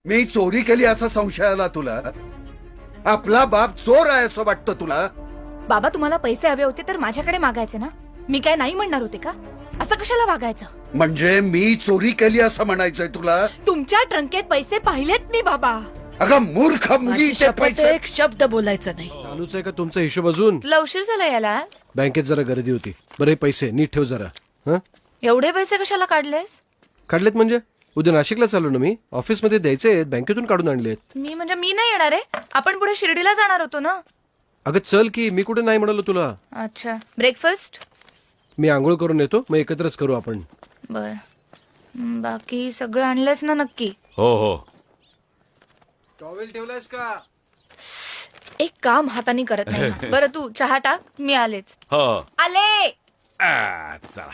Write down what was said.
मी चोरी केली असा संशय आला तुला? आपला बाप चोर आहे असं वाटतं तुला? बाबा तुम्हाला पैसे हवे होते तर माझ्याकडे मागायचे ना. मी काय नाही म्हणणार होते का? असं कशाला वागायचं? म्हणजे मी चोरी केली असं म्हणायचंय तुला? तुमच्या ट्रंकेत पैसे पाहिलेत मी बाबा. अगं मूर्ख मुली, माझी ते शपथ पैसे आहे, एक शब्द बोलायचं नाही. चालूच आहे का तुमचा हिशोब अजून? तुला उशीर झाला याला आज? बँकेत जरा गर्दी होती. बरं हे पैसे नीट ठेव जरा. हं? एवढे पैसे कशाला काढलेस? काढलेत म्हणजे? उद्या नाशिकला चालू ना मी. ऑफिसमध्ये द्यायचे आहेत, बँकेतून काढून आणलेत. मी म्हणजे मी नाही येणार आहे. आपण पुढे शिर्डीला जाणार होतो ना. अगं चल की, मी कुठे नाही म्हणालो तुला. अच्छा, ब्रेकफास्ट? मी आंघोळ करून येतो, मग एकत्रच करू आपण. बर. बाकी सगळं आणलंस ना नक्की? हो हो. टॉवेल ठेवलायस का? एक काम हाताने करत नाही. बरं तू चहा टाक, मी आलेच. हो आले. चला.